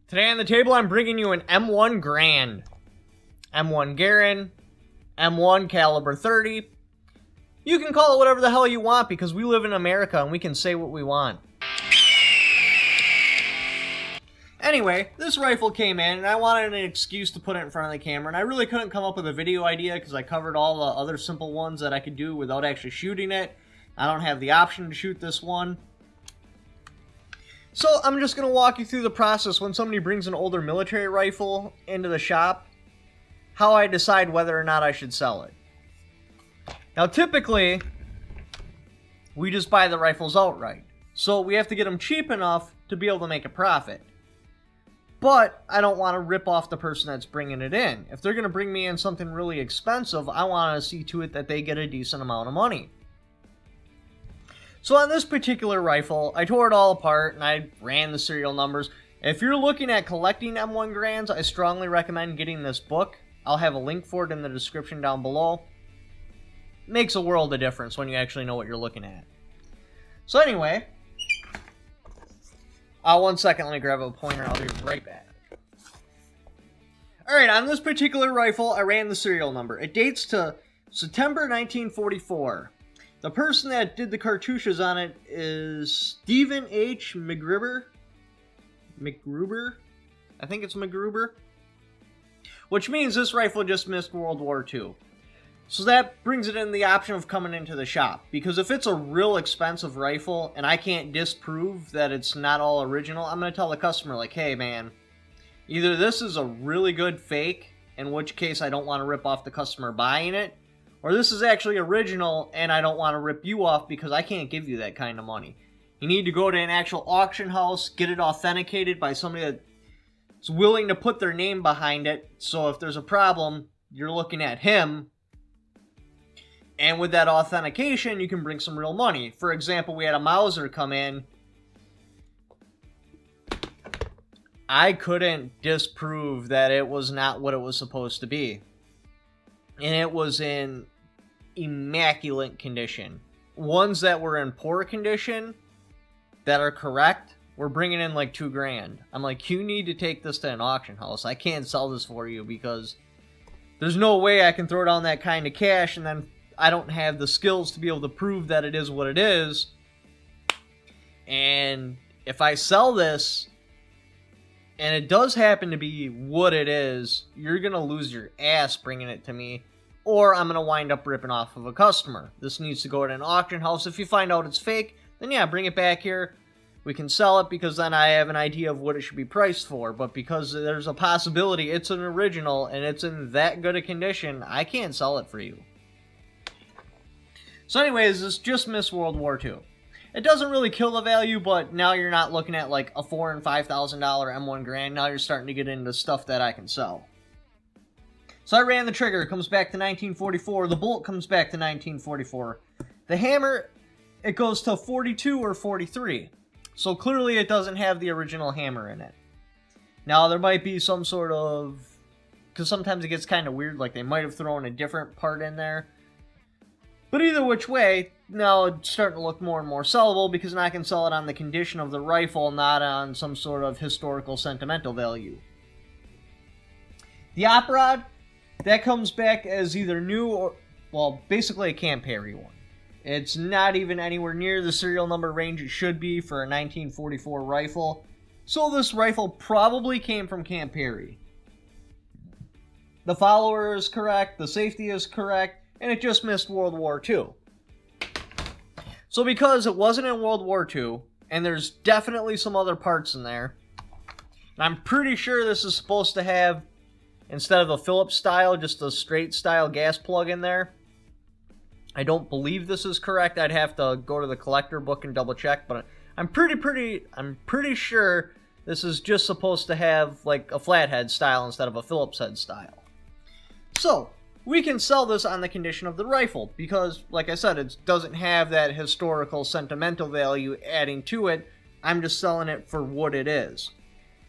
Today on the table, I'm bringing you an M1 Garand. M1 Garand, M1 caliber 30. You can call it whatever the hell you want because we live in America and we can say what we want. Anyway, this rifle came in and I wanted an excuse to put it in front of the camera, and I really couldn't come up with a video idea because I covered all the other simple ones that I could do without actually shooting it. I don't have the option to shoot this one. So I'm just going to walk you through the process when somebody brings an older military rifle into the shop, how I decide whether or not I should sell it. Now typically, we just buy the rifles outright. So we have to get them cheap enough to be able to make a profit. But I don't want to rip off the person that's bringing it in. If they're going to bring me in something really expensive, I want to see to it that they get a decent amount of money. So on this particular rifle, I tore it all apart and I ran the serial numbers. If you're looking at collecting M1 Garands, I strongly recommend getting this book. I'll have a link for it in the description down below. Makes a world of difference when you actually know what you're looking at. So anyway, one second, let me grab a pointer, I'll be right back. Alright, on this particular rifle, I ran the serial number. It dates to September 1944. The person that did the cartouches on it is Stephen H. McGruber. I think it's McGruber. Which means this rifle just missed World War II. So that brings it in the option of coming into the shop. Because if it's a real expensive rifle and I can't disprove that it's not all original, I'm going to tell the customer, like, hey man, either this is a really good fake, in which case I don't want to rip off the customer buying it, or this is actually original and I don't want to rip you off because I can't give you that kind of money. You need to go to an actual auction house, get it authenticated by somebody that's willing to put their name behind it. So if there's a problem, you're looking at him. And with that authentication, you can bring some real money. For example, we had a Mauser come in. I couldn't disprove that it was not what it was supposed to be. And it was in immaculate condition. Ones that were in poor condition, that are correct, we're bringing in like $2,000. I'm like, you need to take this to an auction house. I can't sell this for you because there's no way I can throw down that kind of cash and then I don't have the skills to be able to prove that it is what it is. And if I sell this and it does happen to be what it is, you're going to lose your ass bringing it to me, or I'm going to wind up ripping off of a customer. This needs to go to an auction house. If you find out it's fake, then yeah, bring it back here. We can sell it because then I have an idea of what it should be priced for. But because there's a possibility it's an original and it's in that good a condition, I can't sell it for you. So anyways, this just missed World War II. It doesn't really kill the value, but now you're not looking at like a $4,000 and $5,000 M1 Garand. Now you're starting to get into stuff that I can sell. So I ran the trigger. It comes back to 1944. The bolt comes back to 1944. The hammer, it goes to 42 or 43. So clearly it doesn't have the original hammer in it. Now there might be some sort of, because sometimes it gets kind of weird, like they might have thrown a different part in there. But either which way, now it's starting to look more and more sellable because now I can sell it on the condition of the rifle, not on some sort of historical sentimental value. The op rod, that comes back as either new or, well, basically a Camp Harry one. It's not even anywhere near the serial number range it should be for a 1944 rifle. So this rifle probably came from Camp Harry. The follower is correct, the safety is correct, and it just missed World War II. So because it wasn't in World War II, and there's definitely some other parts in there, and I'm pretty sure this is supposed to have, instead of the Phillips style, just a straight style gas plug in there. I don't believe this is correct. I'd have to go to the collector book and double check, but I'm pretty sure this is just supposed to have like a flathead style instead of a Phillips head style. So we can sell this on the condition of the rifle because, like I said, it doesn't have that historical sentimental value adding to it. I'm just selling it for what it is.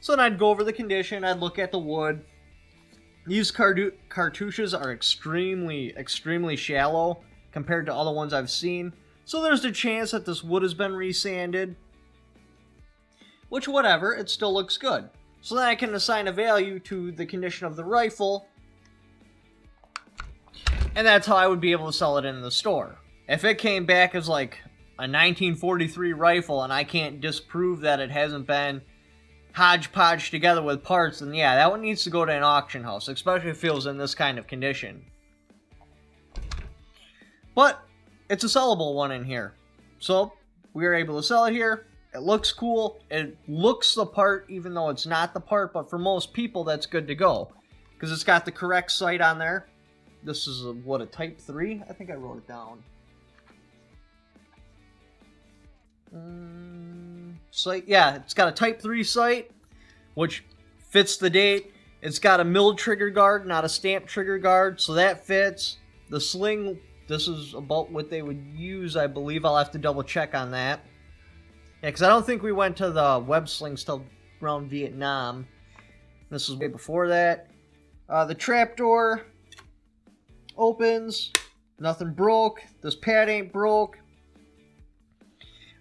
So then I'd go over the condition, I'd look at the wood. These cartouches are extremely shallow compared to other ones I've seen. So there's a chance that this wood has been resanded. Which, whatever, it still looks good. So then I can assign a value to the condition of the rifle, and that's how I would be able to sell it in the store. If it came back as like a 1943 rifle and I can't disprove that it hasn't been hodgepodge together with parts, then yeah, that one needs to go to an auction house, especially if it was in this kind of condition. But it's a sellable one in here, so we were able to sell it here. It looks cool. It looks the part even though it's not the part, but for most people that's good to go because it's got the correct sight on there. This is a Type 3? I think I wrote it down. Sight, yeah, it's got a Type 3 sight, which fits the date. It's got a milled trigger guard, not a stamped trigger guard, so that fits. The sling, this is about what they would use, I believe. I'll have to double check on that. Yeah, because I don't think we went to the web slings till around Vietnam. This is way before that. The trapdoor opens. Nothing broke. This pad ain't broke.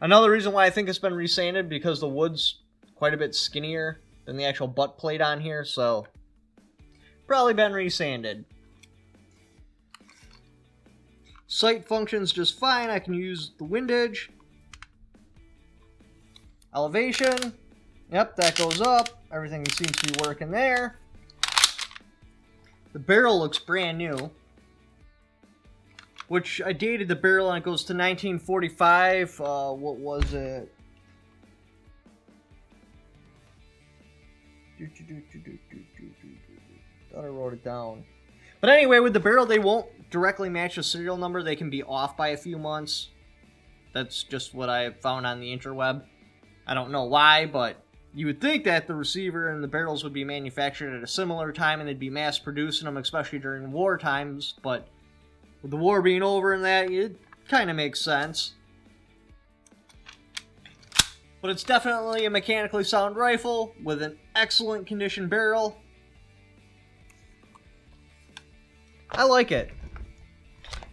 Another reason why I think it's been resanded, because the wood's quite a bit skinnier than the actual butt plate on here, so probably been resanded. Sight functions just fine. I can use the windage. Elevation. Yep, that goes up. Everything seems to be working there. The barrel looks brand new, which I dated the barrel and it goes to 1945. What was it? Thought I wrote it down. But anyway, with the barrel, they won't directly match the serial number. They can be off by a few months. That's just what I found on the interweb. I don't know why, but you would think that the receiver and the barrels would be manufactured at a similar time and they'd be mass producing them, especially during war times, but with the war being over and that, it kind of makes sense. But it's definitely a mechanically sound rifle with an excellent condition barrel. I like it.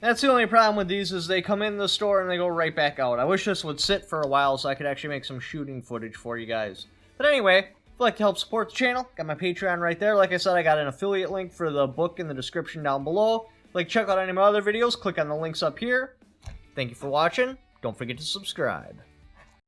That's the only problem with these, is they come in the store and they go right back out. I wish this would sit for a while so I could actually make some shooting footage for you guys. But anyway, if you'd like to help support the channel, got my Patreon right there. Like I said, I got an affiliate link for the book in the description down below. Like, check out any of my other videos, click on the links up here. Thank you for watching. Don't forget to subscribe.